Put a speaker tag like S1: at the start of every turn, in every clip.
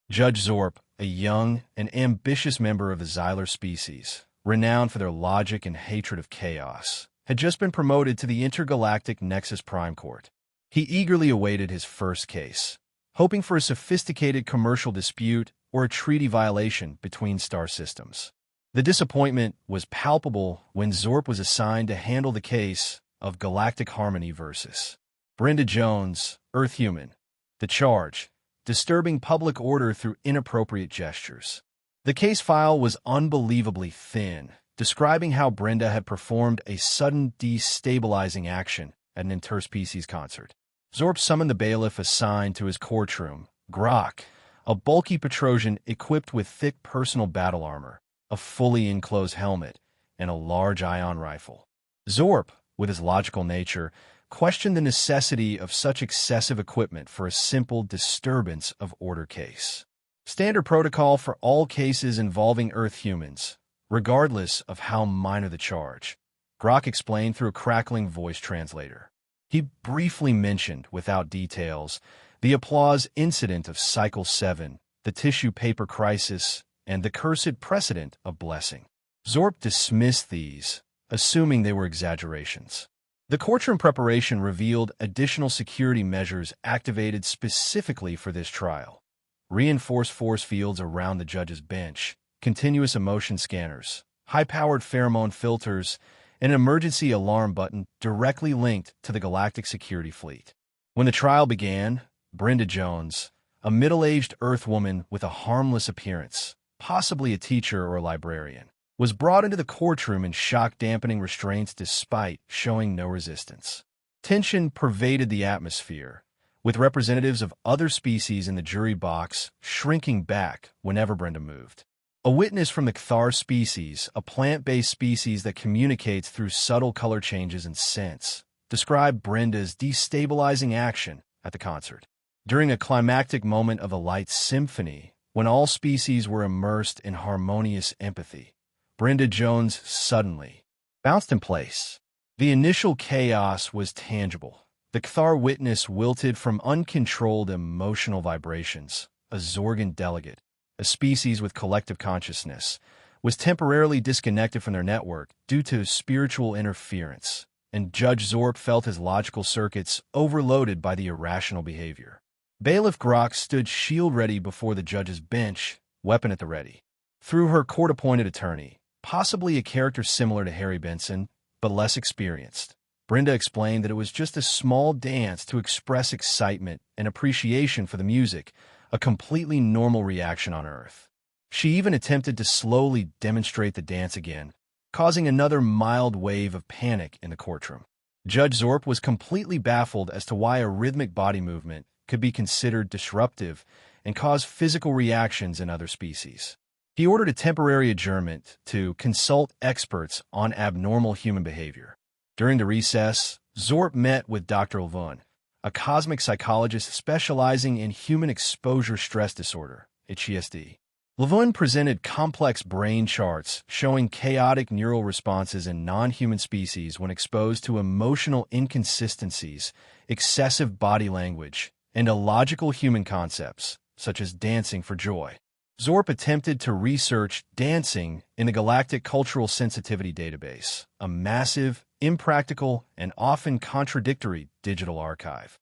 S1: Judge Zorp, a young and ambitious member of the Xyler species, renowned for their logic and hatred of chaos, had just been promoted to the intergalactic Nexus Prime Court. He eagerly awaited his first case, hoping for a sophisticated commercial dispute or a treaty violation between star systems. The disappointment was palpable when Zorp was assigned to handle the case of Galactic Harmony versus Brenda Jones, Earth Human. The charge: disturbing public order through inappropriate gestures. The case file was unbelievably thin, describing how Brenda had performed a sudden destabilizing action at an interspecies concert. Zorp summoned the bailiff assigned to his courtroom, Grok, a bulky Petrosian equipped with thick personal battle armor, a fully enclosed helmet, and a large ion rifle. Zorp, with his logical nature, questioned the necessity of such excessive equipment for a simple disturbance of order case. Standard protocol for all cases involving Earth humans, regardless of how minor the charge, Grok explained through a crackling voice translator. He briefly mentioned, without details, the applause incident of Cycle 7, the tissue paper crisis, and the cursed precedent of blessing. Zorp dismissed these, assuming they were exaggerations. The courtroom preparation revealed additional security measures activated specifically for this trial. Reinforced force fields around the judge's bench, continuous emotion scanners, high-powered pheromone filters, and an emergency alarm button directly linked to the galactic security fleet. When the trial began, Brenda Jones, a middle-aged Earth woman with a harmless appearance, possibly a teacher or a librarian, was brought into the courtroom in shock-dampening restraints despite showing no resistance. Tension pervaded the atmosphere, with representatives of other species in the jury box shrinking back whenever Brenda moved. A witness from the Cthar species, a plant-based species that communicates through subtle color changes and scents, described Brenda's destabilizing action at the concert. During a climactic moment of a light symphony, when all species were immersed in harmonious empathy, Brenda Jones suddenly bounced in place. The initial chaos was tangible. The Cthar witness wilted from uncontrolled emotional vibrations. A Zorgan delegate, a species with collective consciousness, was temporarily disconnected from their network due to spiritual interference, and Judge Zorp felt his logical circuits overloaded by the irrational behavior. Bailiff Grok stood shield-ready before the judge's bench, weapon at the ready. Through her court-appointed attorney, possibly a character similar to Harry Benson, but less experienced, Brenda explained that it was just a small dance to express excitement and appreciation for the music, a completely normal reaction on Earth. She even attempted to slowly demonstrate the dance again, causing another mild wave of panic in the courtroom. Judge Zorp was completely baffled as to why a rhythmic body movement could be considered disruptive and cause physical reactions in other species. He ordered a temporary adjournment to consult experts on abnormal human behavior. During the recess, Zorp met with Dr. Levun, a cosmic psychologist specializing in human exposure stress disorder, HESD. Levun presented complex brain charts showing chaotic neural responses in non-human species when exposed to emotional inconsistencies, excessive body language, and illogical human concepts, such as dancing for joy. Zorp attempted to research dancing in the Galactic Cultural Sensitivity Database, a massive, impractical, and often contradictory digital archive.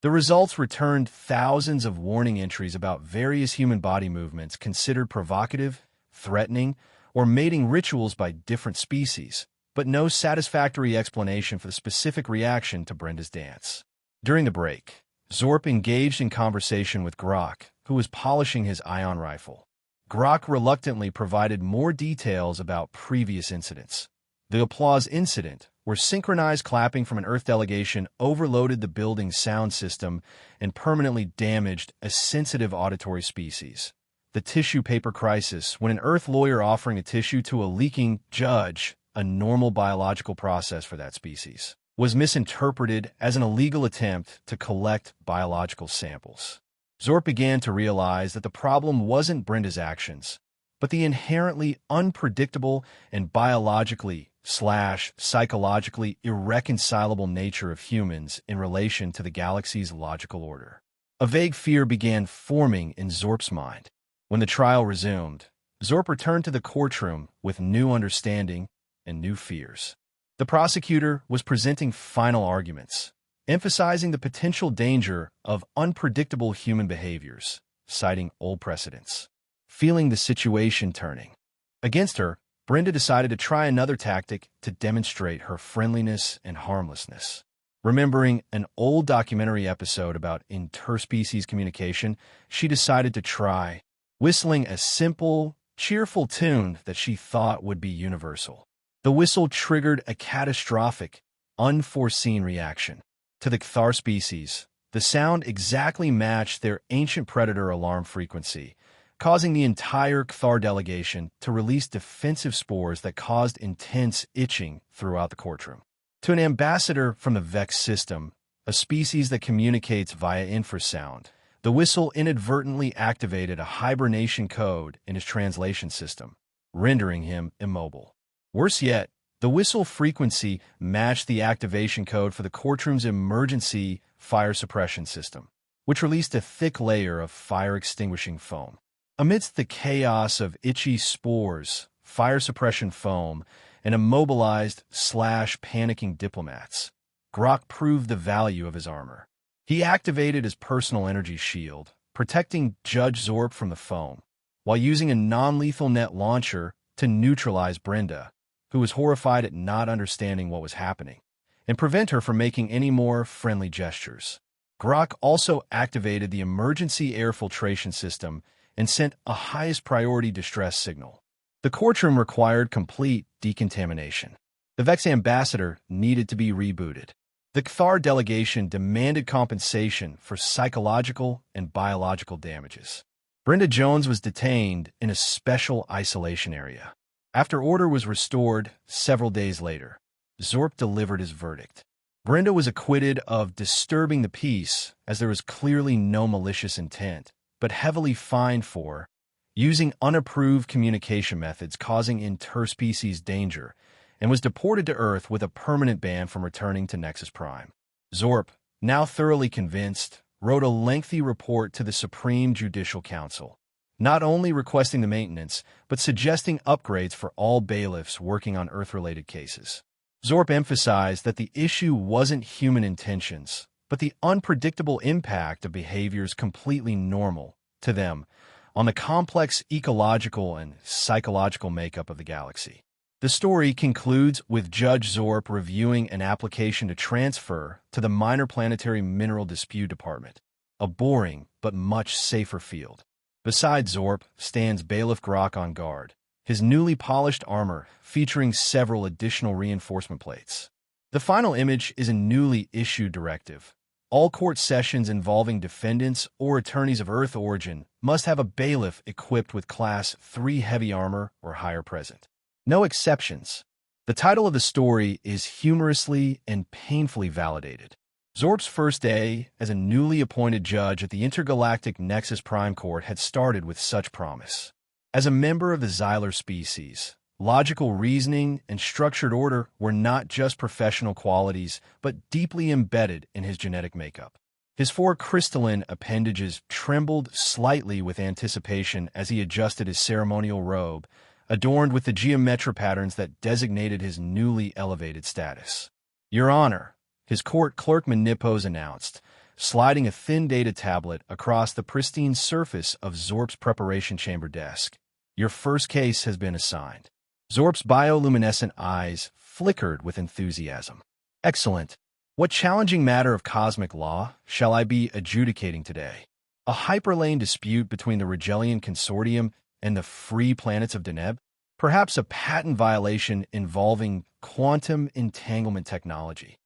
S1: The results returned thousands of warning entries about various human body movements considered provocative, threatening, or mating rituals by different species, but no satisfactory explanation for the specific reaction to Brenda's dance. During the break, Zorp engaged in conversation with Grok, who was polishing his ion rifle. Grok reluctantly provided more details about previous incidents. The applause incident, where synchronized clapping from an Earth delegation overloaded the building's sound system and permanently damaged a sensitive auditory species. The tissue paper crisis, when an Earth lawyer offering a tissue to a leaking judge, a normal biological process for that species, was misinterpreted as an illegal attempt to collect biological samples. Zorp began to realize that the problem wasn't Brenda's actions, but the inherently unpredictable and biologically/psychologically irreconcilable nature of humans in relation to the galaxy's logical order. A vague fear began forming in Zorp's mind. When the trial resumed, Zorp returned to the courtroom with new understanding and new fears. The prosecutor was presenting final arguments, emphasizing the potential danger of unpredictable human behaviors, citing old precedents. Feeling the situation turning against her, Brenda decided to try another tactic to demonstrate her friendliness and harmlessness. Remembering an old documentary episode about interspecies communication, she decided to try whistling a simple, cheerful tune that she thought would be universal. The whistle triggered a catastrophic, unforeseen reaction. To the Cthar species, the sound exactly matched their ancient predator alarm frequency, causing the entire Cthar delegation to release defensive spores that caused intense itching throughout the courtroom. To an ambassador from the Vex system, a species that communicates via infrasound, the whistle inadvertently activated a hibernation code in his translation system, rendering him immobile. Worse yet, the whistle frequency matched the activation code for the courtroom's emergency fire suppression system, which released a thick layer of fire-extinguishing foam. Amidst the chaos of itchy spores, fire suppression foam, and immobilized/panicking diplomats, Grok proved the value of his armor. He activated his personal energy shield, protecting Judge Zorp from the foam, while using a non-lethal net launcher to neutralize Brenda, who was horrified at not understanding what was happening, and prevent her from making any more friendly gestures. Grok also activated the emergency air filtration system and sent a highest priority distress signal. The courtroom required complete decontamination. The Vex ambassador needed to be rebooted. The Cthar delegation demanded compensation for psychological and biological damages. Brenda Jones was detained in a special isolation area. After order was restored several days later, Zorp delivered his verdict. Brenda was acquitted of disturbing the peace, as there was clearly no malicious intent, but heavily fined for using unapproved communication methods causing interspecies danger, and was deported to Earth with a permanent ban from returning to Nexus Prime. Zorp, now thoroughly convinced, wrote a lengthy report to the Supreme Judicial Council, not only requesting the maintenance, but suggesting upgrades for all bailiffs working on Earth-related cases. Zorp emphasized that the issue wasn't human intentions, but the unpredictable impact of behaviors completely normal to them on the complex ecological and psychological makeup of the galaxy. The story concludes with Judge Zorp reviewing an application to transfer to the Minor Planetary Mineral Dispute Department, a boring but much safer field. Beside Zorp stands Bailiff Grok on guard, his newly polished armor featuring several additional reinforcement plates. The final image is a newly issued directive. All court sessions involving defendants or attorneys of Earth origin must have a bailiff equipped with Class 3 heavy armor or higher present. No exceptions. The title of the story is humorously and painfully validated. Zorp's first day as a newly appointed judge at the Intergalactic Nexus Prime Court had started with such promise. As a member of the Xylar species, logical reasoning and structured order were not just professional qualities, but deeply embedded in his genetic makeup. His 4 crystalline appendages trembled slightly with anticipation as he adjusted his ceremonial robe, adorned with the geometric patterns that designated his newly elevated status. "Your Honor," his court clerk Manipos announced, sliding a thin data tablet across the pristine surface of Zorp's preparation chamber desk. "Your first case has been assigned." Zorp's bioluminescent eyes flickered with enthusiasm. "Excellent. What challenging matter of cosmic law shall I be adjudicating today? A hyperlane dispute between the Regellian Consortium and the free planets of Deneb? Perhaps a patent violation involving quantum entanglement technology?"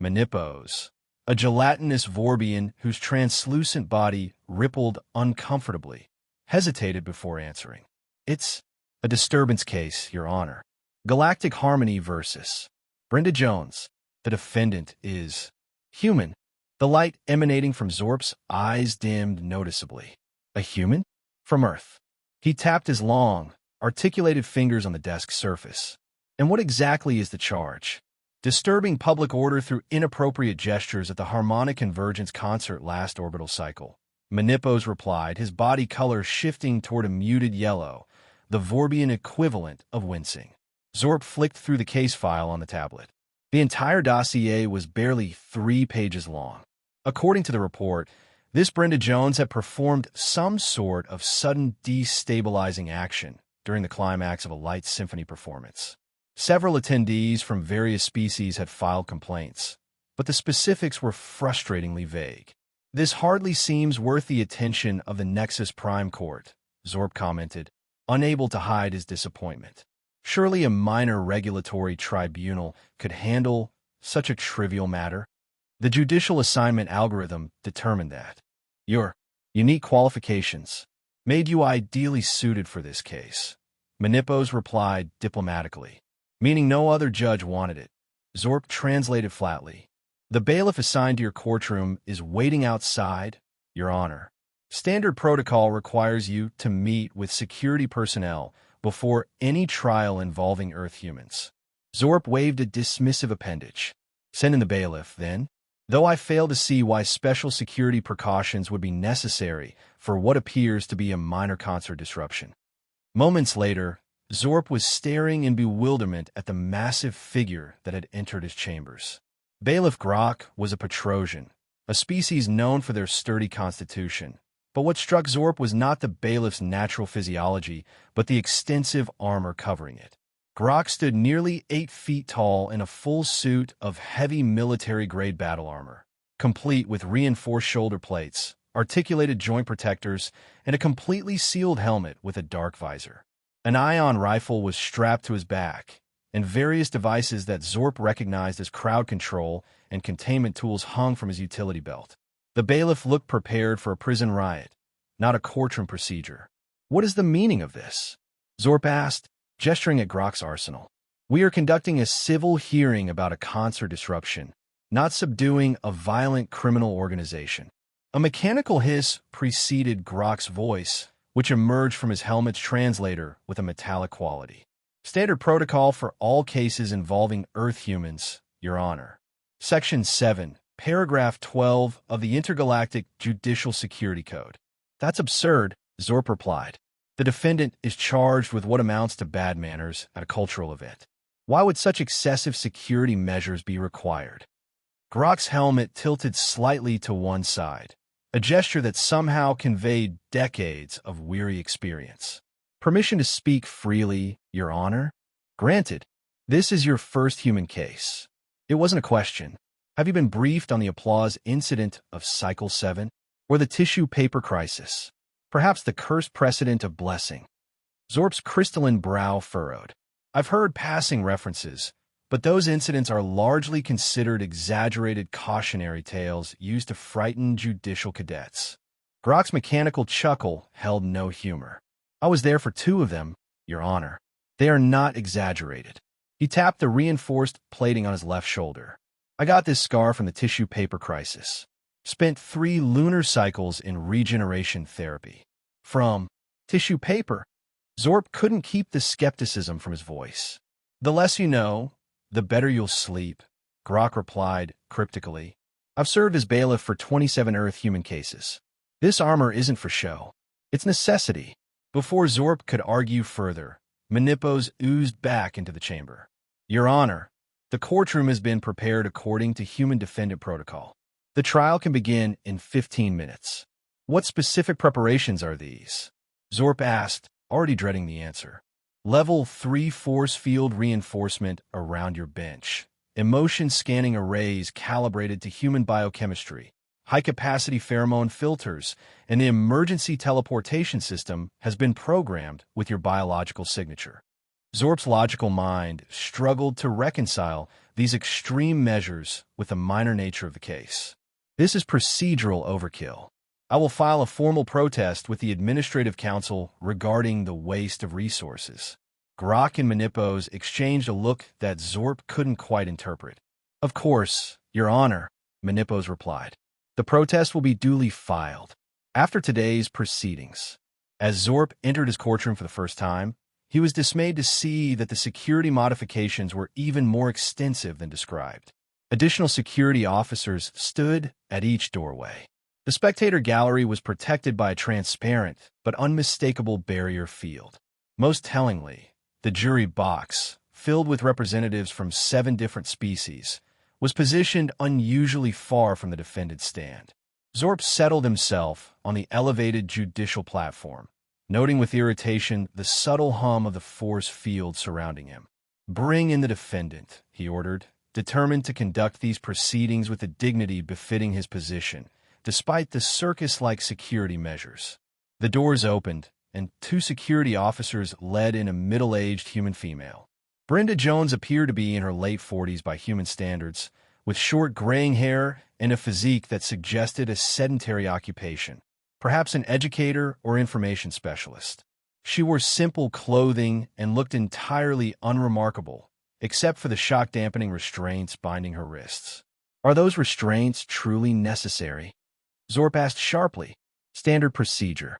S1: Manipos, a gelatinous Vorbian whose translucent body rippled uncomfortably, hesitated before answering. "It's a disturbance case, Your Honor. Galactic Harmony versus Brenda Jones. The defendant is human." The light emanating from Zorp's eyes dimmed noticeably. "A human? From Earth." He tapped his long, articulated fingers on the desk surface. "And what exactly is the charge?" disturbing public order through inappropriate gestures at the Harmonic Convergence concert last orbital cycle. Menipos replied, his body color shifting toward a muted yellow, the Vorbian equivalent of wincing. Zorp flicked through the case file on the tablet. The entire dossier was barely 3 pages long. According to the report, this Brenda Jones had performed some sort of sudden destabilizing action during the climax of a light symphony performance. Several attendees from various species had filed complaints, but the specifics were frustratingly vague. This hardly seems worth the attention of the Nexus Prime Court, Zorp commented, unable to hide his disappointment. Surely a minor regulatory tribunal could handle such a trivial matter? The judicial assignment algorithm determined that your unique qualifications made you ideally suited for this case. Menipos replied diplomatically, meaning no other judge wanted it. Zorp translated flatly. The bailiff assigned to your courtroom is waiting outside, Your Honor. Standard protocol requires you to meet with security personnel before any trial involving Earth humans. Zorp waved a dismissive appendage. Send in the bailiff, then. Though I fail to see why special security precautions would be necessary for what appears to be a minor concert disruption. Moments later, Zorp was staring in bewilderment at the massive figure that had entered his chambers. Bailiff Grok was a Petrosian, a species known for their sturdy constitution. But what struck Zorp was not the bailiff's natural physiology, but the extensive armor covering it. Grok stood nearly 8 feet tall in a full suit of heavy military-grade battle armor, complete with reinforced shoulder plates, articulated joint protectors, and a completely sealed helmet with a dark visor. An ion rifle was strapped to his back, and various devices that Zorp recognized as crowd control and containment tools hung from his utility belt. The bailiff looked prepared for a prison riot, not a courtroom procedure. What is the meaning of this? Zorp asked, gesturing at Grok's arsenal. We are conducting a civil hearing about a concert disruption, not subduing a violent criminal organization. A mechanical hiss preceded Grok's voice, which emerged from his helmet's translator with a metallic quality. Standard protocol for all cases involving Earth humans, Your Honor. Section 7. Paragraph 12 of the Intergalactic Judicial Security Code. That's absurd, Zorp replied. The defendant is charged with what amounts to bad manners at a cultural event. Why would such excessive security measures be required? Grok's helmet tilted slightly to one side, a gesture that somehow conveyed decades of weary experience. Permission to speak freely, Your Honor? Granted. This is your first human case. It wasn't a question. Have you been briefed on the applause incident of Cycle 7? Or the tissue paper crisis? Perhaps the cursed precedent of blessing? Zorp's crystalline brow furrowed. I've heard passing references, but those incidents are largely considered exaggerated cautionary tales used to frighten judicial cadets. Grok's mechanical chuckle held no humor. I was there for 2 of them, Your Honor. They are not exaggerated. He tapped the reinforced plating on his left shoulder. I got this scar from the tissue paper crisis. Spent 3 lunar cycles in regeneration therapy. From tissue paper. Zorp couldn't keep the skepticism from his voice. The less you know, the better you'll sleep, Grok replied cryptically. I've served as bailiff for 27 Earth human cases. This armor isn't for show. It's necessity. Before Zorp could argue further, Menipos oozed back into the chamber. Your Honor, the courtroom has been prepared according to human defendant protocol. The trial can begin in 15 minutes. What specific preparations are these? Zorp asked, already dreading the answer. Level 3 force field reinforcement around your bench. Emotion scanning arrays calibrated to human biochemistry. High-capacity pheromone filters, and the emergency teleportation system has been programmed with your biological signature. Zorp's logical mind struggled to reconcile these extreme measures with the minor nature of the case. This is procedural overkill. I will file a formal protest with the Administrative Council regarding the waste of resources. Grok and Menipos exchanged a look that Zorp couldn't quite interpret. Of course, Your Honor, Menipos replied. The protest will be duly filed after today's proceedings. As Zorp entered his courtroom for the first time, He was dismayed to see that the security modifications were even more extensive than described. Additional security officers stood at each doorway. The spectator gallery was protected by a transparent but unmistakable barrier field. Most tellingly, the jury box, filled with representatives from 7 different species, was positioned unusually far from the defendant's stand. Zorp settled himself on the elevated judicial platform, noting with irritation the subtle hum of the force field surrounding him. "Bring in the defendant," he ordered, determined to conduct these proceedings with a dignity befitting his position, despite the circus-like security measures. The doors opened, and 2 security officers led in a middle-aged human female. Brenda Jones appeared to be in her late 40s by human standards, with short graying hair and a physique that suggested a sedentary occupation, perhaps an educator or information specialist. She wore simple clothing and looked entirely unremarkable, except for the shock-dampening restraints binding her wrists. "Are those restraints truly necessary?" Zorp asked sharply. "Standard procedure."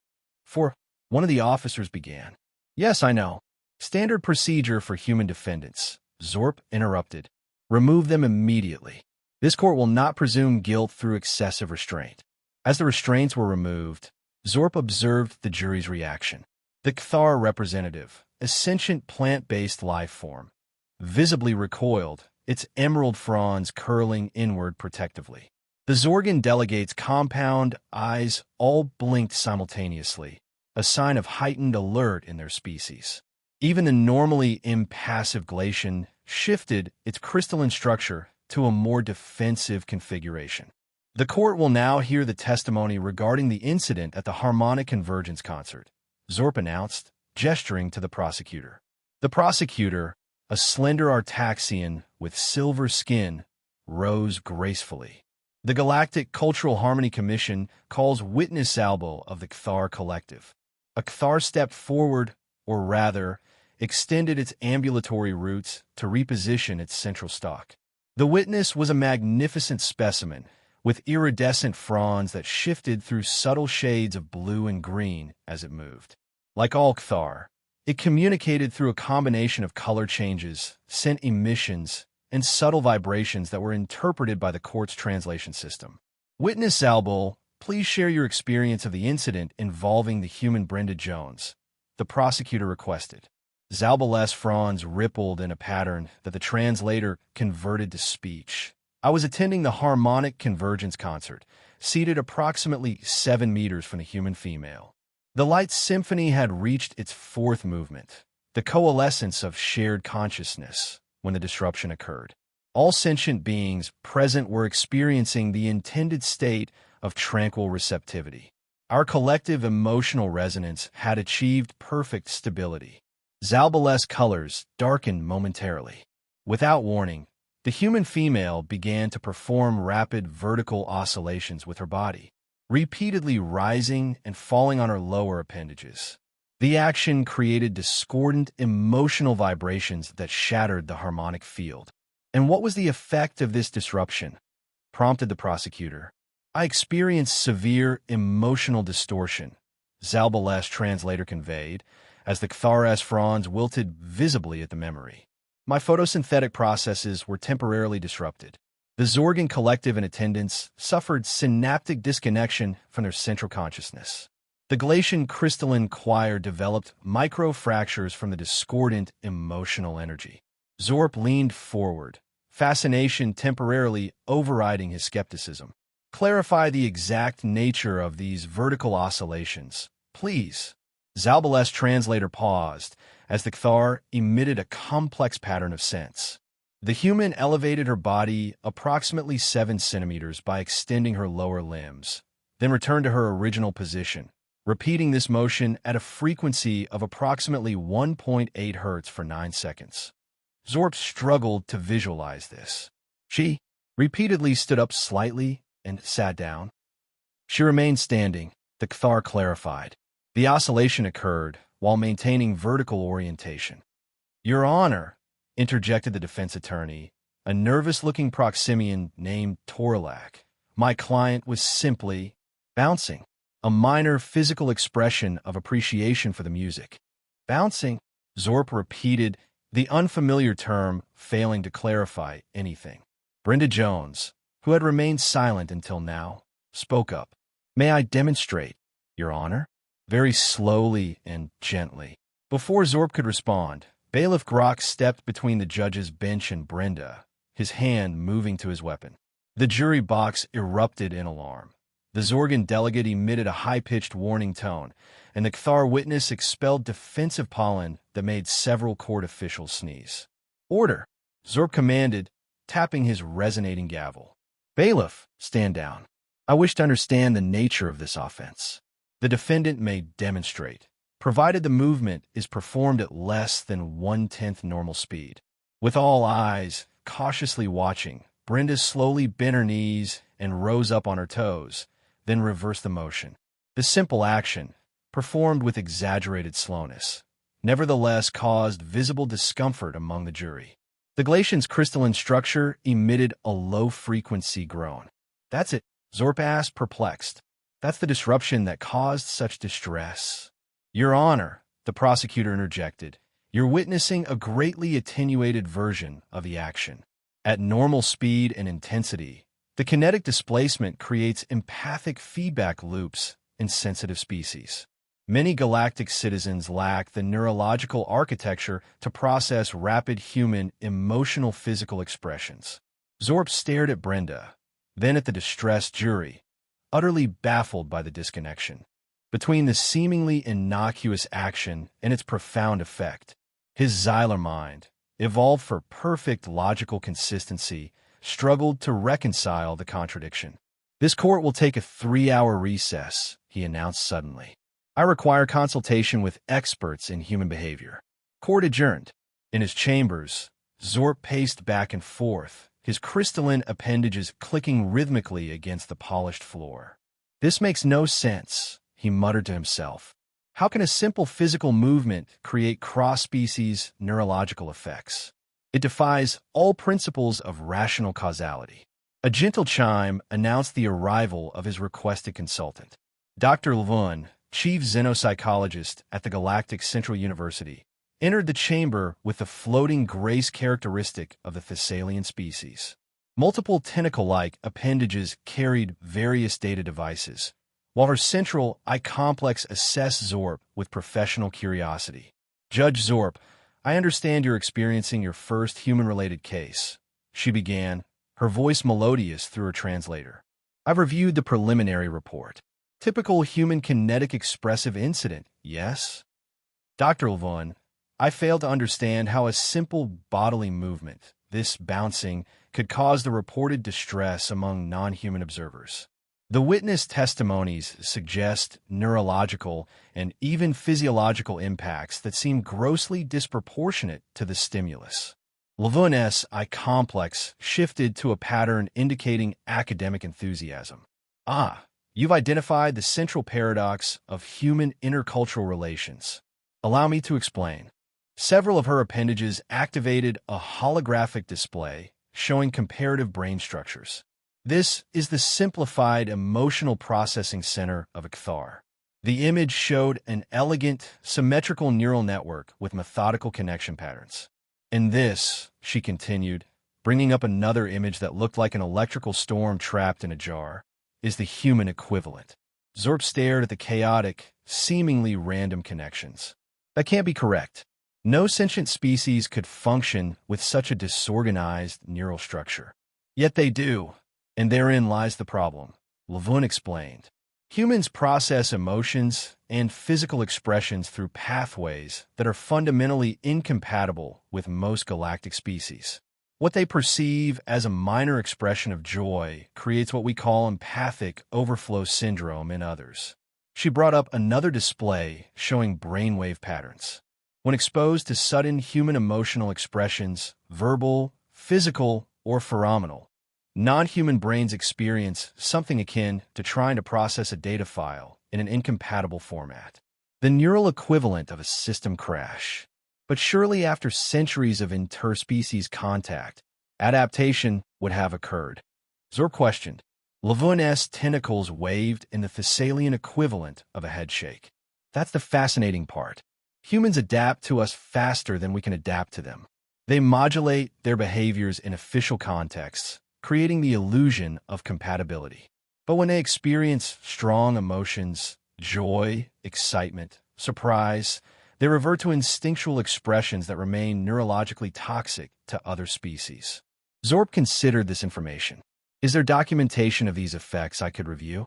S1: One of the officers began. "Yes, I know. Standard procedure for human defendants," Zorp interrupted. "Remove them immediately. This court will not presume guilt through excessive restraint." As the restraints were removed, Zorp observed the jury's reaction. The Cthar representative, a sentient plant-based life form, visibly recoiled, its emerald fronds curling inward protectively. The Zorgan delegates' compound eyes all blinked simultaneously, a sign of heightened alert in their species. Even the normally impassive Glacian shifted its crystalline structure to a more defensive configuration. "The court will now hear the testimony regarding the incident at the Harmonic Convergence concert," Zorp announced, gesturing to the prosecutor. The prosecutor, a slender Artaxian with silver skin, rose gracefully. "The Galactic Cultural Harmony Commission calls witness Albo of the Cthar Collective." A Cthar stepped forward, or rather, extended its ambulatory roots to reposition its central stalk. The witness was a magnificent specimen, with iridescent fronds that shifted through subtle shades of blue and green as it moved. Like all Cthar, it communicated through a combination of color changes, scent emissions, and subtle vibrations that were interpreted by the court's translation system. "Witness Albul, please share your experience of the incident involving the human Brenda Jones," the prosecutor requested. Zalbal's fronds rippled in a pattern that the translator converted to speech. "I was attending the Harmonic Convergence concert, seated approximately 7 meters from the human female. The light symphony had reached its 4th movement, the coalescence of shared consciousness, when the disruption occurred. All sentient beings present were experiencing the intended state of tranquil receptivity. Our collective emotional resonance had achieved perfect stability. Zalbal's colors darkened momentarily. Without warning, the human female began to perform rapid vertical oscillations with her body, repeatedly rising and falling on her lower appendages. The action created discordant emotional vibrations that shattered the harmonic field. "And what was the effect of this disruption?" prompted the prosecutor. "I experienced severe emotional distortion," Zalbal's translator conveyed, as the Cthar fronds wilted visibly at the memory. "My photosynthetic processes were temporarily disrupted. The Zorgan collective in attendance suffered synaptic disconnection from their central consciousness. The Glacian crystalline choir developed microfractures from the discordant emotional energy." Zorp leaned forward, fascination temporarily overriding his skepticism. "Clarify the exact nature of these vertical oscillations, please." Zalbal's translator paused as the Cthar emitted a complex pattern of scents. The human elevated her body approximately 7 centimeters by extending her lower limbs, then returned to her original position, repeating this motion at a frequency of approximately 1.8 hertz for 9 seconds. Zorp struggled to visualize this. She repeatedly stood up slightly and sat down. She remained standing, the Cthar clarified. The oscillation occurred while maintaining vertical orientation. "Your Honor," interjected the defense attorney, a nervous-looking Proximian named Torlak, "my client was simply bouncing, a minor physical expression of appreciation for the music." "Bouncing?" Zorp repeated the unfamiliar term, failing to clarify anything. Brenda Jones, who had remained silent until now, spoke up. "May I demonstrate, Your Honor?" Very slowly and gently. Before Zorp could respond, Bailiff Grock stepped between the judge's bench and Brenda, his hand moving to his weapon. The jury box erupted in alarm. The Zorgan delegate emitted a high-pitched warning tone, and the Cathar witness expelled defensive pollen that made several court officials sneeze. "Order!" Zorp commanded, tapping his resonating gavel. "Bailiff, stand down. I wish to understand the nature of this offense. The defendant may demonstrate, provided the movement is performed at less than 1/10 normal speed." With all eyes cautiously watching, Brenda slowly bent her knees and rose up on her toes, then reversed the motion. The simple action, performed with exaggerated slowness, nevertheless caused visible discomfort among the jury. The glacian's crystalline structure emitted a low-frequency groan. "That's it," Zorp asked, perplexed. "That's the disruption that caused such distress." "Your Honor," the prosecutor interjected, "you're witnessing a greatly attenuated version of the action. At normal speed and intensity, the kinetic displacement creates empathic feedback loops in sensitive species. Many galactic citizens lack the neurological architecture to process rapid human emotional physical expressions." Zorp stared at Brenda, then at the distressed jury, utterly baffled by the disconnection between the seemingly innocuous action and its profound effect. His Xylar mind, evolved for perfect logical consistency, struggled to reconcile the contradiction. "This court will take a 3-hour recess," he announced suddenly. "I require consultation with experts in human behavior." Court adjourned. In his chambers, Zorp paced back and forth, his crystalline appendages clicking rhythmically against the polished floor. "This makes no sense," he muttered to himself. "How can a simple physical movement create cross-species neurological effects? It defies all principles of rational causality." A gentle chime announced the arrival of his requested consultant. Dr. Levun, chief xenopsychologist at the Galactic Central University, entered the chamber with the floating grace characteristic of the Thessalian species. Multiple tentacle-like appendages carried various data devices, while her central eye-complex assessed Zorp with professional curiosity. "Judge Zorp, I understand you're experiencing your first human-related case," she began, her voice melodious through her translator. "I've reviewed the preliminary report. Typical human kinetic expressive incident, yes?" "Dr. Levun, I fail to understand how a simple bodily movement, this bouncing, could cause the reported distress among non-human observers. The witness testimonies suggest neurological and even physiological impacts that seem grossly disproportionate to the stimulus." Levun's eye complex shifted to a pattern indicating academic enthusiasm. "Ah, you've identified the central paradox of human intercultural relations. Allow me to explain." Several of her appendages activated a holographic display showing comparative brain structures. This is the simplified emotional processing center of a Cathar. The image showed an elegant, symmetrical neural network with methodical connection patterns. "And this," she continued, bringing up another image that looked like an electrical storm trapped in a jar, "is the human equivalent." Zorp stared at the chaotic, seemingly random connections. "That can't be correct. No sentient species could function with such a disorganized neural structure." "Yet they do. And therein lies the problem," Levun explained. "Humans process emotions and physical expressions through pathways that are fundamentally incompatible with most galactic species. What they perceive as a minor expression of joy creates what we call empathic overflow syndrome in others." She brought up another display showing brainwave patterns. "When exposed to sudden human emotional expressions, verbal, physical, or pheromenal, non-human brains experience something akin to trying to process a data file in an incompatible format. The neural equivalent of a system crash. But surely after centuries of interspecies contact, adaptation would have occurred." Zorp questioned. Levun's tentacles waved in the Thessalian equivalent of a headshake. "That's the fascinating part. Humans adapt to us faster than we can adapt to them. They modulate their behaviors in official contexts, creating the illusion of compatibility. But when they experience strong emotions, joy, excitement, surprise, they revert to instinctual expressions that remain neurologically toxic to other species. Zorp considered this information. Is there documentation of these effects I could review?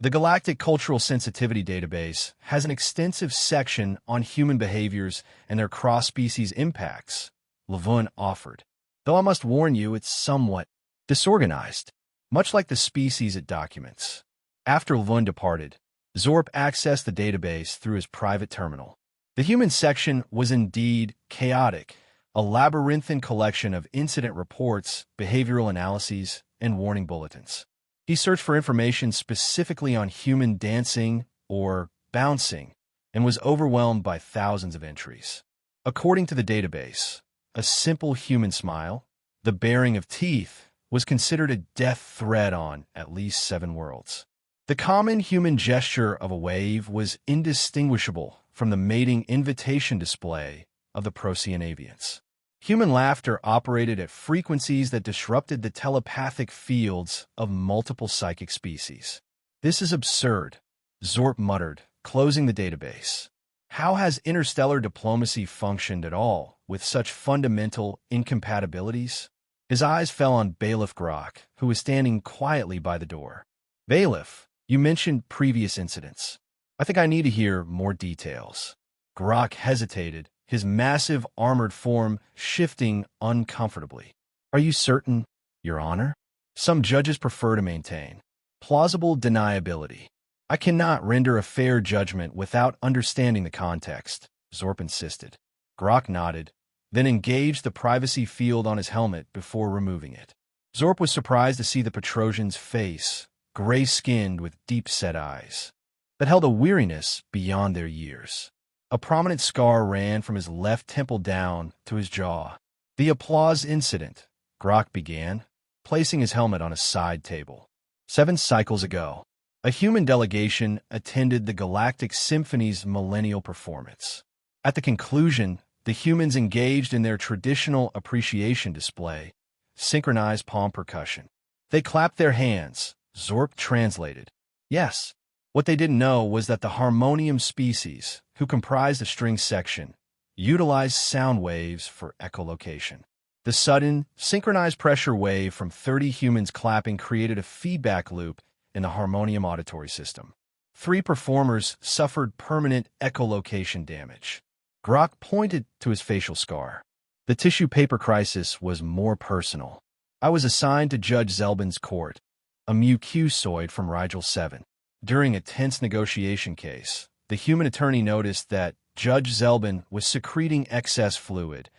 S1: The Galactic Cultural Sensitivity Database has an extensive section on human behaviors and their cross-species impacts, Levun offered. Though I must warn you, it's somewhat disorganized, much like the species it documents. After Levun departed, Zorp accessed the database through his private terminal. The human section was indeed chaotic, a labyrinthine collection of incident reports, behavioral analyses, and warning bulletins. He searched for information specifically on human dancing or bouncing and was overwhelmed by thousands of entries. According to the database, a simple human smile, the baring of teeth, was considered a death threat on at least 7 worlds. The common human gesture of a wave was indistinguishable from the mating invitation display of the Procyon avians. Human laughter operated at frequencies that disrupted the telepathic fields of multiple psychic species. This is absurd, Zorp muttered, closing the database. How has interstellar diplomacy functioned at all with such fundamental incompatibilities? His eyes fell on Bailiff Grok, who was standing quietly by the door. Bailiff, you mentioned previous incidents. I think I need to hear more details. Grok hesitated, his massive armored form shifting uncomfortably. Are you certain, Your Honor? Some judges prefer to maintain plausible deniability. I cannot render a fair judgment without understanding the context, Zorp insisted. Grok nodded, then engaged the privacy field on his helmet before removing it. Zorp was surprised to see the Petrosian's face, gray-skinned with deep-set eyes, that held a weariness beyond their years. A prominent scar ran from his left temple down to his jaw. The applause incident, Grok began, placing his helmet on a side table. 7 cycles ago, a human delegation attended the Galactic Symphony's millennial performance. At the conclusion, the humans engaged in their traditional appreciation display, synchronized palm percussion. They clapped their hands, Zorp translated. Yes, what they didn't know was that the harmonium species, who comprised the string section, utilized sound waves for echolocation. The sudden, synchronized pressure wave from 30 humans clapping created a feedback loop in the harmonium auditory system. 3 performers suffered permanent echolocation damage. Grok pointed to his facial scar. The tissue paper crisis was more personal. I was assigned to Judge Zelbin's court, a mucusoid from Rigel 7. During a tense negotiation case, the human attorney noticed that Judge Zelbin was secreting excess fluid,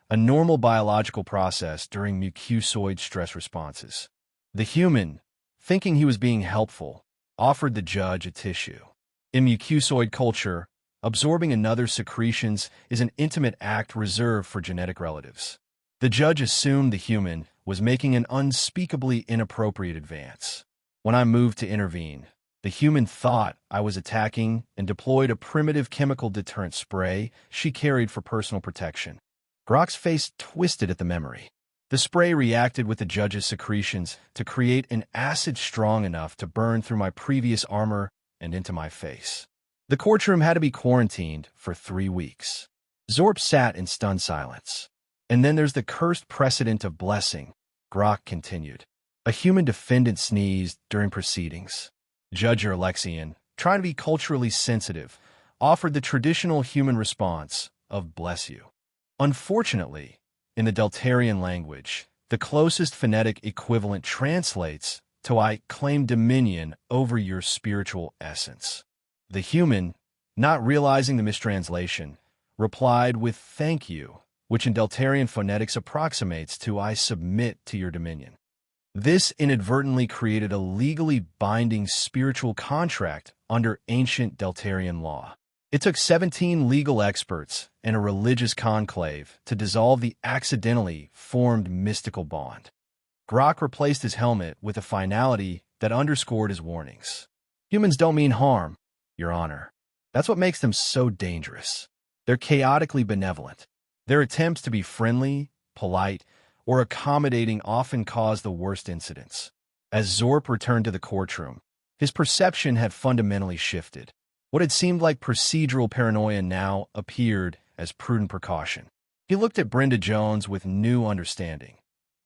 S1: a normal biological process during mucusoid stress responses. The human, thinking he was being helpful, offered the judge a tissue. In mucusoid culture, absorbing another's secretions is an intimate act reserved for genetic relatives. The judge assumed the human was making an unspeakably inappropriate advance. When I moved to intervene, the human thought I was attacking and deployed a primitive chemical deterrent spray she carried for personal protection. Grok's face twisted at the memory. The spray reacted with the judge's secretions to create an acid strong enough to burn through my previous armor and into my face. The courtroom had to be quarantined for 3 weeks. Zorp sat in stunned silence. And then there's the cursed precedent of blessing, Grok continued. A human defendant sneezed during proceedings. Judge Alexian, trying to be culturally sensitive, offered the traditional human response of bless you. Unfortunately, in the Deltarian language, the closest phonetic equivalent translates to I claim dominion over your spiritual essence. The human, not realizing the mistranslation, replied with thank you, which in Deltarian phonetics approximates to I submit to your dominion. This inadvertently created a legally binding spiritual contract under ancient Deltarian law. It took 17 legal experts and a religious conclave to dissolve the accidentally formed mystical bond. Grok replaced his helmet with a finality that underscored his warnings. Humans don't mean harm, Your Honor. That's what makes them so dangerous. They're chaotically benevolent. Their attempts to be friendly, polite, or accommodating often cause the worst incidents. As Zorp returned to the courtroom, his perception had fundamentally shifted. What had seemed like procedural paranoia now appeared as prudent precaution. He looked at Brenda Jones with new understanding,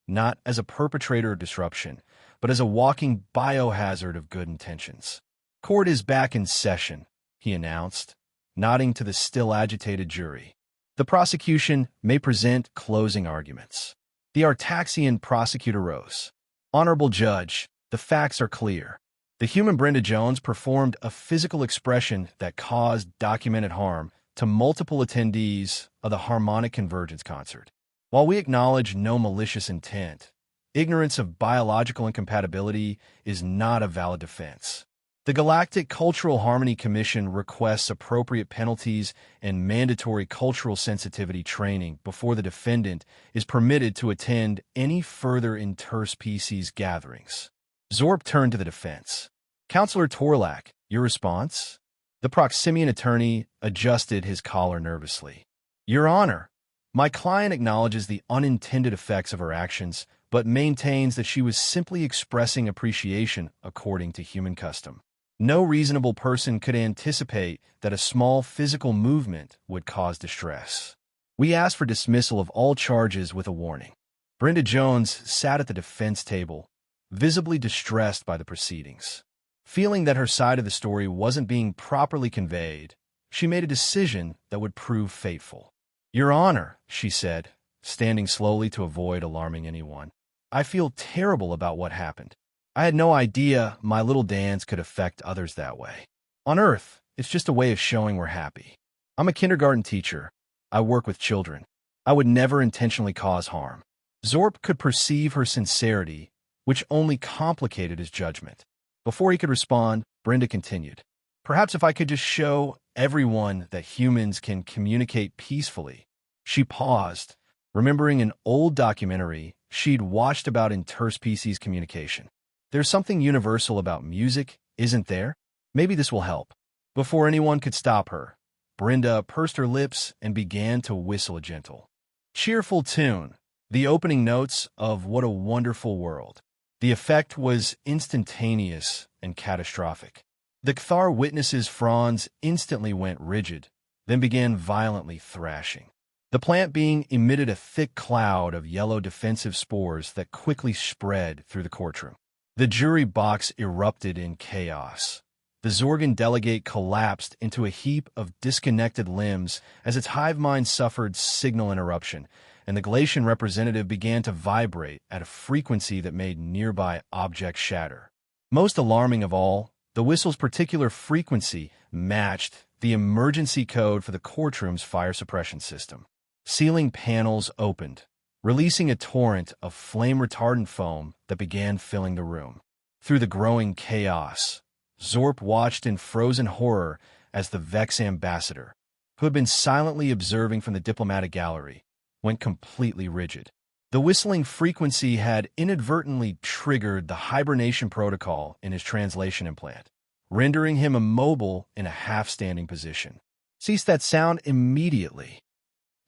S1: not as a perpetrator of disruption, but as a walking biohazard of good intentions. "Court is back in session," he announced, nodding to the still agitated jury. "The prosecution may present closing arguments." The Artaxian prosecutor rose. "Honorable Judge, the facts are clear. The human Brenda Jones performed a physical expression that caused documented harm to multiple attendees of the Harmonic Convergence concert. While we acknowledge no malicious intent, ignorance of biological incompatibility is not a valid defense. The Galactic Cultural Harmony Commission requests appropriate penalties and mandatory cultural sensitivity training before the defendant is permitted to attend any further interspecies gatherings." Zorp turned to the defense. "Counselor Torlak, your response?" The Proximian attorney adjusted his collar nervously. "Your Honor, my client acknowledges the unintended effects of her actions, but maintains that she was simply expressing appreciation according to human custom. No reasonable person could anticipate that a small physical movement would cause distress. We ask for dismissal of all charges with a warning." Brenda Jones sat at the defense table, visibly distressed by the proceedings. Feeling that her side of the story wasn't being properly conveyed, she made a decision that would prove fateful. "Your Honor," she said, standing slowly to avoid alarming anyone, "I feel terrible about what happened. I had no idea my little dance could affect others that way. On Earth, it's just a way of showing we're happy. I'm a kindergarten teacher. I work with children. I would never intentionally cause harm." Zorp could perceive her sincerity, which only complicated his judgment. Before he could respond, Brenda continued, "Perhaps if I could just show everyone that humans can communicate peacefully." She paused, remembering an old documentary she'd watched about interspecies communication. "There's something universal about music, isn't there? Maybe this will help." Before anyone could stop her, Brenda pursed her lips and began to whistle a gentle, cheerful tune, the opening notes of "What a Wonderful World." The effect was instantaneous and catastrophic. The Cathar witnesses' fronds instantly went rigid, then began violently thrashing. The plant being emitted a thick cloud of yellow defensive spores that quickly spread through the courtroom. The jury box erupted in chaos. The Zorgan delegate collapsed into a heap of disconnected limbs as its hive mind suffered signal interruption, and the Galatian representative began to vibrate at a frequency that made nearby objects shatter. Most alarming of all, the whistle's particular frequency matched the emergency code for the courtroom's fire suppression system. Ceiling panels opened, releasing a torrent of flame-retardant foam that began filling the room. Through the growing chaos, Zorp watched in frozen horror as the Vex ambassador, who had been silently observing from the diplomatic gallery, went completely rigid. The whistling frequency had inadvertently triggered the hibernation protocol in his translation implant, rendering him immobile in a half-standing position. "Cease that sound immediately,"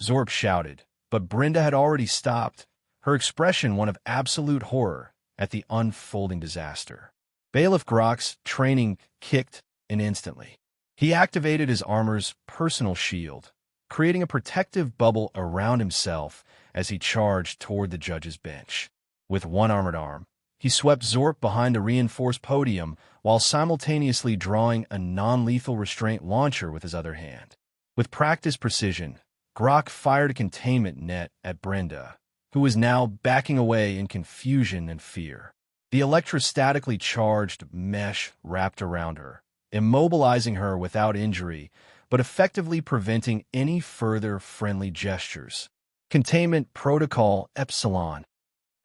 S1: Zorp shouted, but Brenda had already stopped, her expression one of absolute horror at the unfolding disaster. Bailiff Grok's training kicked in instantly. He activated his armor's personal shield, creating a protective bubble around himself as he charged toward the judge's bench. With one armored arm, he swept Zorp behind the reinforced podium while simultaneously drawing a non-lethal restraint launcher with his other hand. With practiced precision, Grok fired a containment net at Brenda, who was now backing away in confusion and fear. The electrostatically charged mesh wrapped around her, immobilizing her without injury, but effectively preventing any further friendly gestures. "Containment Protocol Epsilon,"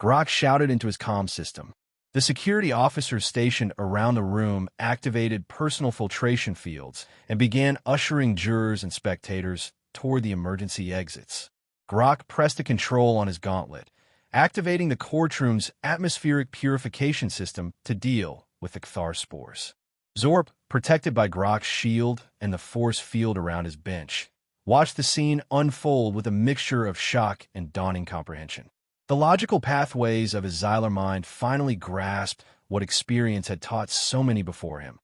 S1: Grok shouted into his comm system. The security officers stationed around the room activated personal filtration fields and began ushering jurors and spectators toward the emergency exits. Grok pressed a control on his gauntlet, activating the courtroom's atmospheric purification system to deal with the Cathar spores. Zorp, protected by Grok's shield and the force field around his bench, watched the scene unfold with a mixture of shock and dawning comprehension. The logical pathways of his Xylar mind finally grasped what experience had taught so many before him.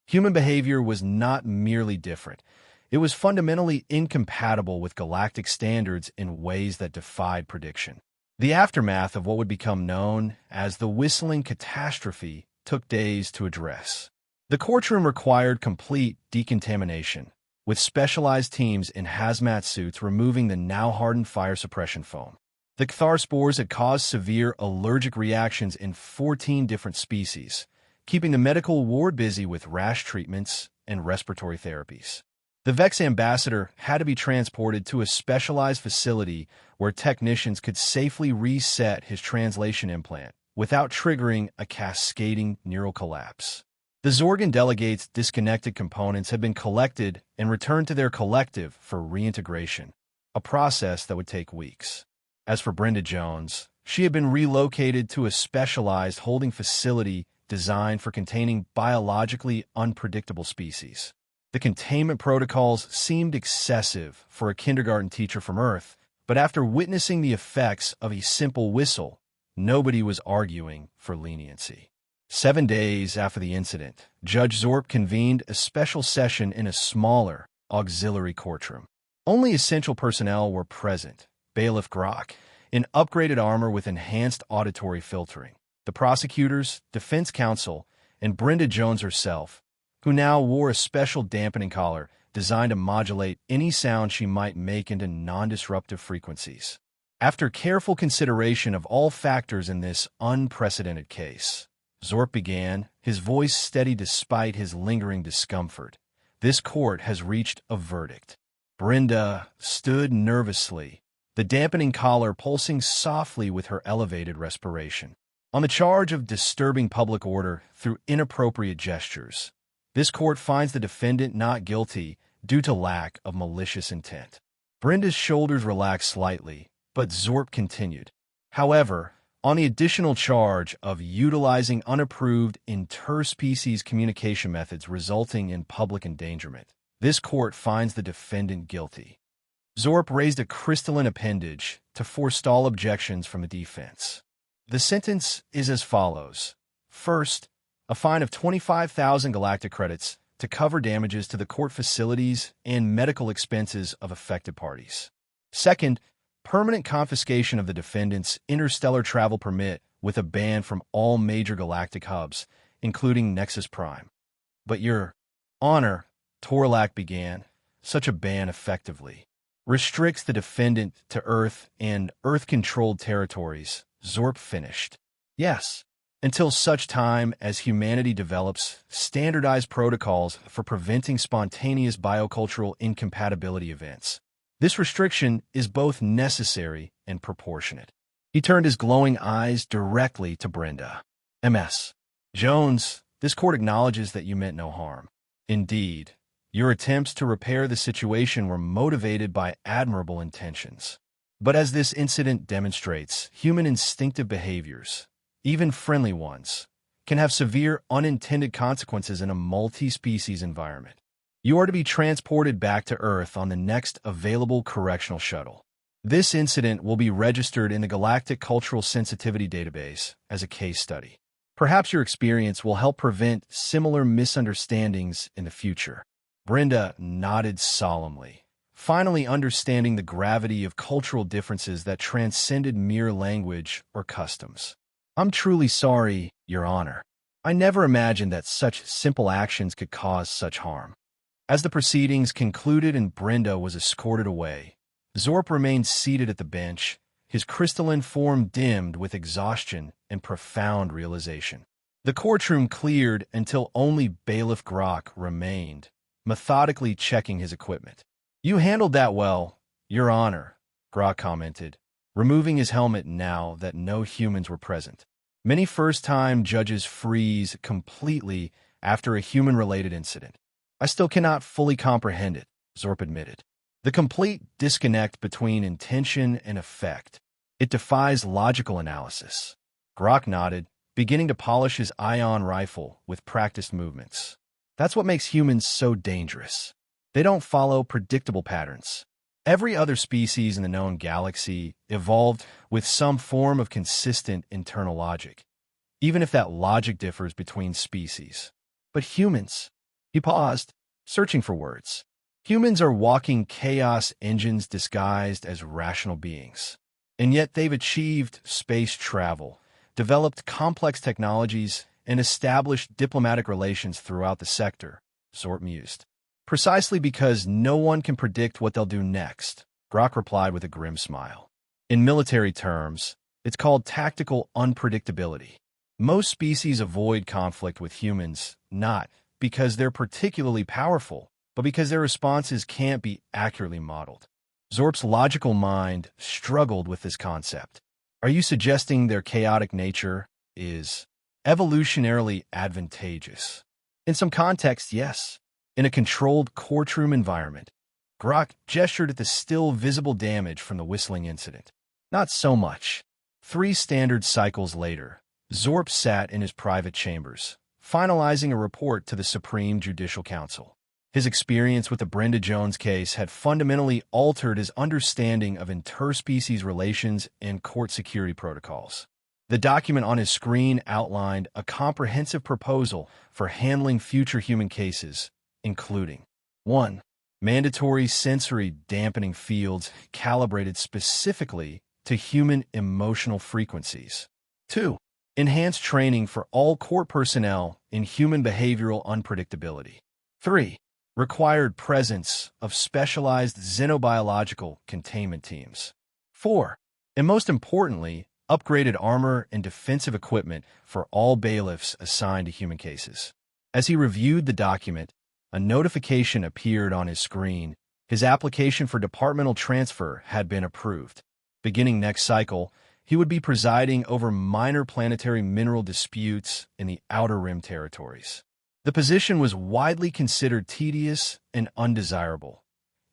S1: Human behavior was not merely different. It was fundamentally incompatible with galactic standards in ways that defied prediction. The aftermath of what would become known as the Whistling Catastrophe took days to address. The courtroom required complete decontamination, with specialized teams in hazmat suits removing the now-hardened fire suppression foam. The Cathar spores had caused severe allergic reactions in 14 different species, keeping the medical ward busy with rash treatments and respiratory therapies. The Vex ambassador had to be transported to a specialized facility where technicians could safely reset his translation implant without triggering a cascading neural collapse. The Zorgan delegates' disconnected components had been collected and returned to their collective for reintegration, a process that would take weeks. As for Brenda Jones, she had been relocated to a specialized holding facility designed for containing biologically unpredictable species. The containment protocols seemed excessive for a kindergarten teacher from Earth, but after witnessing the effects of a simple whistle, nobody was arguing for leniency. 7 days after the incident, Judge Zorp convened a special session in a smaller, auxiliary courtroom. Only essential personnel were present: Bailiff Grok, in upgraded armor with enhanced auditory filtering, the prosecutors, defense counsel, and Brenda Jones herself, who now wore a special dampening collar designed to modulate any sound she might make into non-disruptive frequencies. After careful consideration of all factors in this unprecedented case, Zorp began, his voice steady despite his lingering discomfort. This court has reached a verdict. Brenda stood nervously, the dampening collar pulsing softly with her elevated respiration. On the charge of disturbing public order through inappropriate gestures, this court finds the defendant not guilty due to lack of malicious intent. Brenda's shoulders relaxed slightly, but Zorp continued. However, on the additional charge of utilizing unapproved interspecies communication methods resulting in public endangerment, this court finds the defendant guilty. Zorp raised a crystalline appendage to forestall objections from the defense. The sentence is as follows. First, a fine of 25,000 galactic credits to cover damages to the court facilities and medical expenses of affected parties. Second, permanent confiscation of the defendant's interstellar travel permit with a ban from all major galactic hubs, including Nexus Prime. But Your Honor, Torlak began, such a ban effectively restricts the defendant to Earth and Earth-controlled territories. Zorp finished. Yes, until such time as humanity develops standardized protocols for preventing spontaneous biocultural incompatibility events. This restriction is both necessary and proportionate. He turned his glowing eyes directly to Brenda. Ms. Jones, this court acknowledges that you meant no harm. Indeed, your attempts to repair the situation were motivated by admirable intentions. But as this incident demonstrates, human instinctive behaviors, even friendly ones, can have severe unintended consequences in a multi-species environment. You are to be transported back to Earth on the next available correctional shuttle. This incident will be registered in the Galactic Cultural Sensitivity Database as a case study. Perhaps your experience will help prevent similar misunderstandings in the future. Brenda nodded solemnly, finally understanding the gravity of cultural differences that transcended mere language or customs. I'm truly sorry, Your Honor. I never imagined that such simple actions could cause such harm. As the proceedings concluded and Brenda was escorted away, Zorp remained seated at the bench, his crystalline form dimmed with exhaustion and profound realization. The courtroom cleared until only Bailiff Grok remained, methodically checking his equipment. You handled that well, Your Honor, Grok commented, removing his helmet now that no humans were present. Many first-time judges freeze completely after a human-related incident. I still cannot fully comprehend it, Zorp admitted. The complete disconnect between intention and effect. It defies logical analysis. Grok nodded, beginning to polish his ion rifle with practiced movements. That's what makes humans so dangerous. They don't follow predictable patterns. Every other species in the known galaxy evolved with some form of consistent internal logic, even if that logic differs between species. But humans, he paused, searching for words. Humans are walking chaos engines disguised as rational beings. And yet they've achieved space travel, developed complex technologies, and established diplomatic relations throughout the sector, Zorp mused. Precisely because no one can predict what they'll do next, Grok replied with a grim smile. In military terms, it's called tactical unpredictability. Most species avoid conflict with humans, not because they're particularly powerful, but because their responses can't be accurately modeled. Zorp's logical mind struggled with this concept. Are you suggesting their chaotic nature is evolutionarily advantageous? In some contexts, yes. In a controlled courtroom environment, Grok gestured at the still visible damage from the whistling incident. Not so much. 3 standard cycles later, Zorp sat in his private chambers, finalizing a report to the Supreme Judicial Council. His experience with the Brenda Jones case had fundamentally altered his understanding of interspecies relations and court security protocols. The document on his screen outlined a comprehensive proposal for handling future human cases, including 1. Mandatory sensory dampening fields calibrated specifically to human emotional frequencies. 2. Enhanced training for all court personnel in human behavioral unpredictability. 3. Required presence of specialized xenobiological containment teams. 4. And most importantly, upgraded armor and defensive equipment for all bailiffs assigned to human cases. As he reviewed the document, a notification appeared on his screen. His application for departmental transfer had been approved. Beginning next cycle, he would be presiding over minor planetary mineral disputes in the Outer Rim territories. The position was widely considered tedious and undesirable.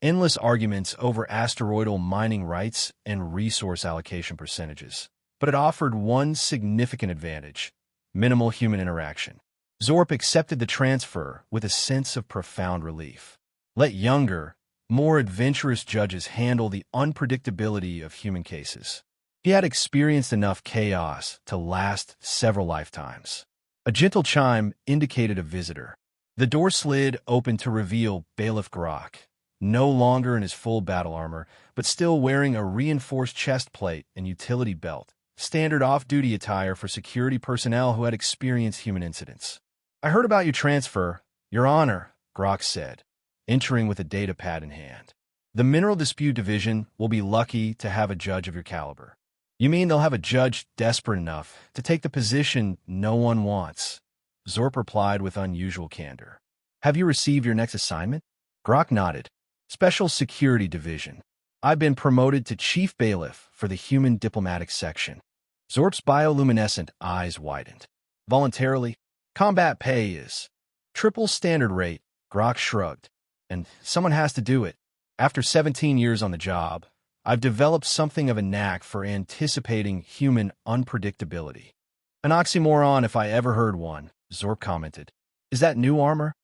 S1: Endless arguments over asteroidal mining rights and resource allocation percentages. But it offered one significant advantage: minimal human interaction. Zorp accepted the transfer with a sense of profound relief. Let younger, more adventurous judges handle the unpredictability of human cases. He had experienced enough chaos to last several lifetimes. A gentle chime indicated a visitor. The door slid open to reveal Bailiff Grok, no longer in his full battle armor, but still wearing a reinforced chest plate and utility belt, standard off-duty attire for security personnel who had experienced human incidents. "I heard about your transfer, Your Honor," Grok said, entering with a data pad in hand. "The Mineral Dispute Division will be lucky to have a judge of your caliber." "You mean they'll have a judge desperate enough to take the position no one wants?" Zorp replied with unusual candor. "Have you received your next assignment?" Grok nodded. "Special Security Division. I've been promoted to Chief Bailiff for the Human Diplomatic Section." Zorp's bioluminescent eyes widened. "Voluntarily, combat pay is triple standard rate," Grok shrugged. "And someone has to do it. After 17 years on the job, I've developed something of a knack for anticipating human unpredictability." "An oxymoron if I ever heard one," Zorp commented. "Is that new armor?"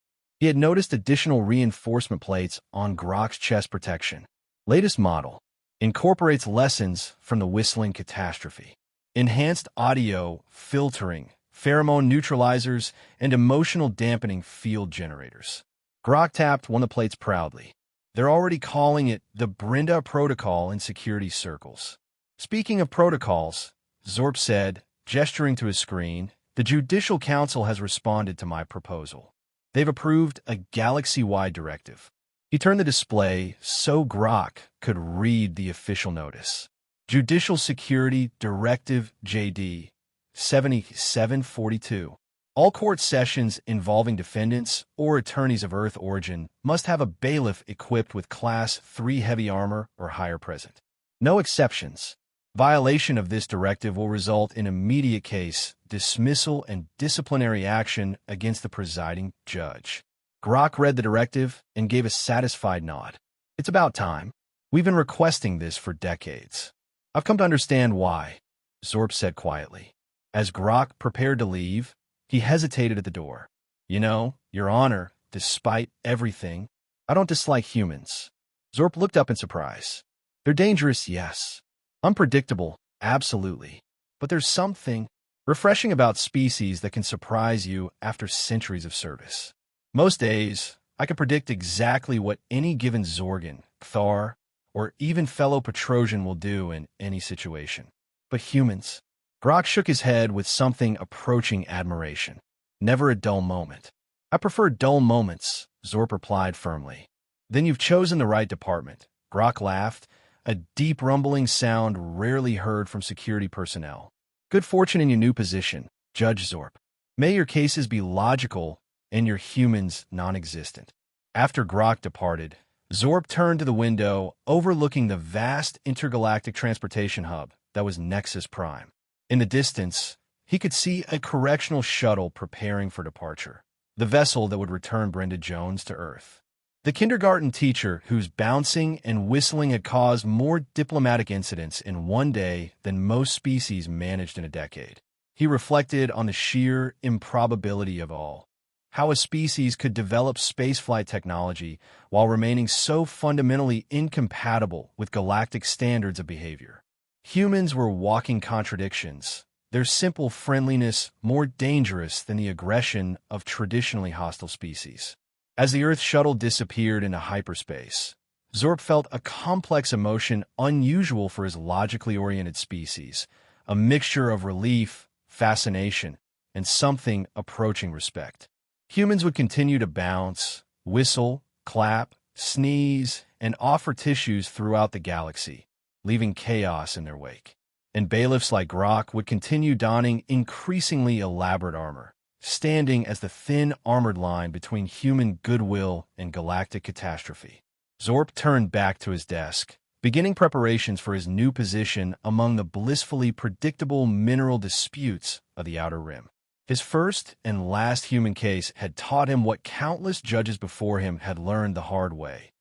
S1: He had noticed additional reinforcement plates on Grok's chest protection. "Latest model. Incorporates lessons from the whistling catastrophe. Enhanced audio filtering, pheromone neutralizers, and emotional dampening field generators." Grok tapped one of the plates proudly. "They're already calling it the Brenda Protocol in security circles." "Speaking of protocols," Zorp said, gesturing to his screen, "the Judicial Council has responded to my proposal. They've approved a galaxy-wide directive." He turned the display so Grok could read the official notice. Judicial Security Directive JD 7742. All court sessions involving defendants or attorneys of Earth origin must have a bailiff equipped with Class 3 heavy armor or higher present. No exceptions. Violation of this directive will result in immediate case dismissal and disciplinary action against the presiding judge. Grok read the directive and gave a satisfied nod. "It's about time. We've been requesting this for decades." "I've come to understand why," Zorp said quietly. As Grok prepared to leave, he hesitated at the door. "You know, Your Honor, despite everything, I don't dislike humans. Zorp looked up in surprise. They're dangerous, yes. Unpredictable, absolutely. But there's something refreshing about species that can surprise you after centuries of service. Most days, I can predict exactly what any given Zorgan, Kthar, or even fellow Petrosian will do in any situation. But humans? Grok shook his head with something approaching admiration. Never a dull moment. I prefer dull moments, Zorp replied firmly. Then you've chosen the right department. Grok laughed, a deep rumbling sound rarely heard from security personnel. Good fortune in your new position, Judge Zorp. May your cases be logical and your humans non-existent. After Grok departed, Zorp turned to the window overlooking the vast intergalactic transportation hub that was Nexus Prime. In the distance, he could see a correctional shuttle preparing for departure, the vessel that would return Brenda Jones to Earth. The kindergarten teacher whose bouncing and whistling had caused more diplomatic incidents in one day than most species managed in a decade. He reflected on the sheer improbability of all. How a species could develop spaceflight technology while remaining so fundamentally incompatible with galactic standards of behavior. Humans were walking contradictions, their simple friendliness more dangerous than the aggression of traditionally hostile species. As the Earth shuttle disappeared into hyperspace, Zorp felt a complex emotion unusual for his logically oriented species, a mixture of relief, fascination, and something approaching respect. Humans would continue to bounce, whistle, clap, sneeze, and offer tissues throughout the galaxy, leaving chaos in their wake. And bailiffs like Grok would continue donning increasingly elaborate armor, standing as the thin armored line between human goodwill and galactic catastrophe. Zorp turned back to his desk, beginning preparations for his new position among the blissfully predictable mineral disputes of the Outer Rim. His first and last human case had taught him what countless judges before him had learned the hard way.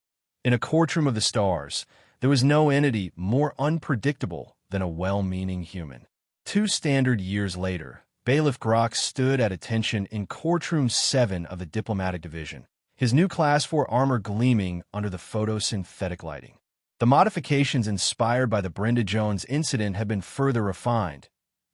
S1: In a courtroom of the stars, there was no entity more unpredictable than a well-meaning human. 2 standard years later, Bailiff Grok stood at attention in Courtroom 7 of the Diplomatic Division, his new Class 4 armor gleaming under the photosynthetic lighting. The modifications inspired by the Brenda Jones incident had been further refined.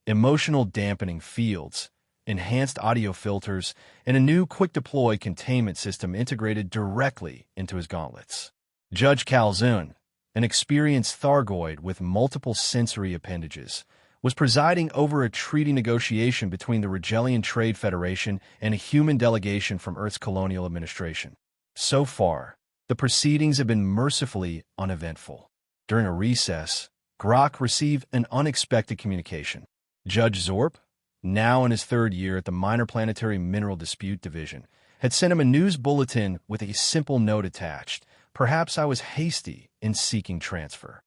S1: Emotional dampening fields, enhanced audio filters, and a new quick-deploy containment system integrated directly into his gauntlets. Judge Calzoon, an experienced Thargoid with multiple sensory appendages, was presiding over a treaty negotiation between the Rigelian Trade Federation and a human delegation from Earth's colonial administration. So far, the proceedings have been mercifully uneventful. During a recess, Grok received an unexpected communication. Judge Zorp, now in his 3rd year at the Minor Planetary Mineral Dispute Division, had sent him a news bulletin with a simple note attached. Perhaps I was hasty in seeking transfer.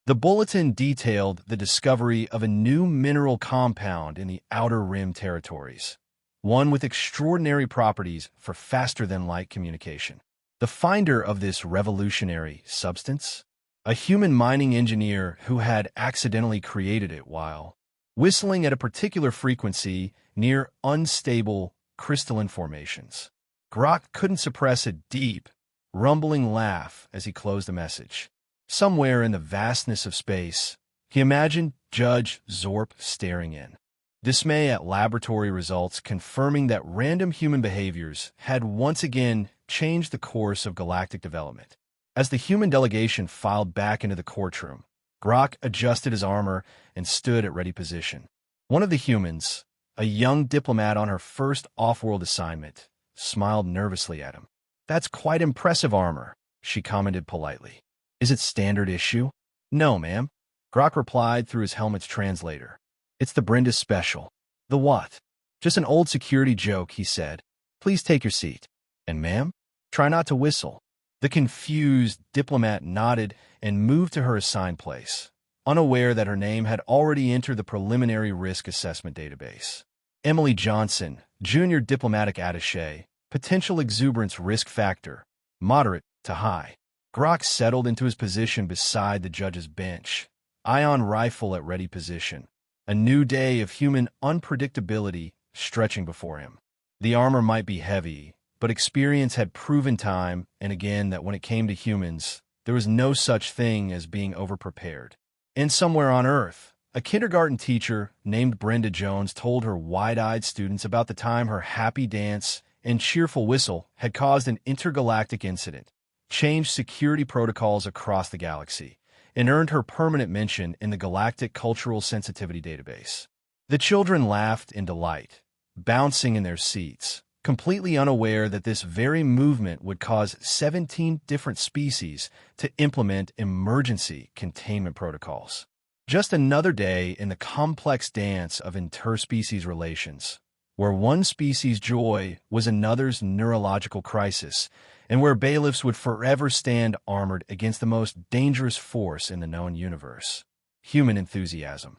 S1: The bulletin detailed the discovery of a new mineral compound in the Outer Rim territories, one with extraordinary properties for faster-than-light communication. The finder of this revolutionary substance? A human mining engineer who had accidentally created it while whistling at a particular frequency near unstable crystalline formations. Grok couldn't suppress a deep, rumbling laugh as he closed the message. Somewhere in the vastness of space, he imagined Judge Zorp staring in. Dismay at laboratory results confirming that random human behaviors had once again changed the course of galactic development. As the human delegation filed back into the courtroom, Grok adjusted his armor and stood at ready position. One of the humans, a young diplomat on her first off-world assignment, smiled nervously at him. "That's quite impressive armor," she commented politely. "Is it standard issue?" "No, ma'am," Grok replied through his helmet's translator. "It's the Brenda Special." "The what?" "Just an old security joke," he said. "Please take your seat. And ma'am, try not to whistle." The confused diplomat nodded and moved to her assigned place, unaware that her name had already entered the preliminary risk assessment database. Emily Johnson, junior diplomatic attaché, potential exuberance risk factor, moderate to high. Grok settled into his position beside the judge's bench, ion rifle at ready position, a new day of human unpredictability stretching before him. The armor might be heavy, but experience had proven time and again that when it came to humans, there was no such thing as being overprepared. And somewhere on Earth, a kindergarten teacher named Brenda Jones told her wide-eyed students about the time her happy dance and cheerful whistle had caused an intergalactic incident, changed security protocols across the galaxy, and earned her permanent mention in the Galactic Cultural Sensitivity Database. The children laughed in delight, bouncing in their seats, completely unaware that this very movement would cause 17 different species to implement emergency containment protocols. Just another day in the complex dance of interspecies relations, where one species' joy was another's neurological crisis, and where bailiffs would forever stand armored against the most dangerous force in the known universe: human enthusiasm.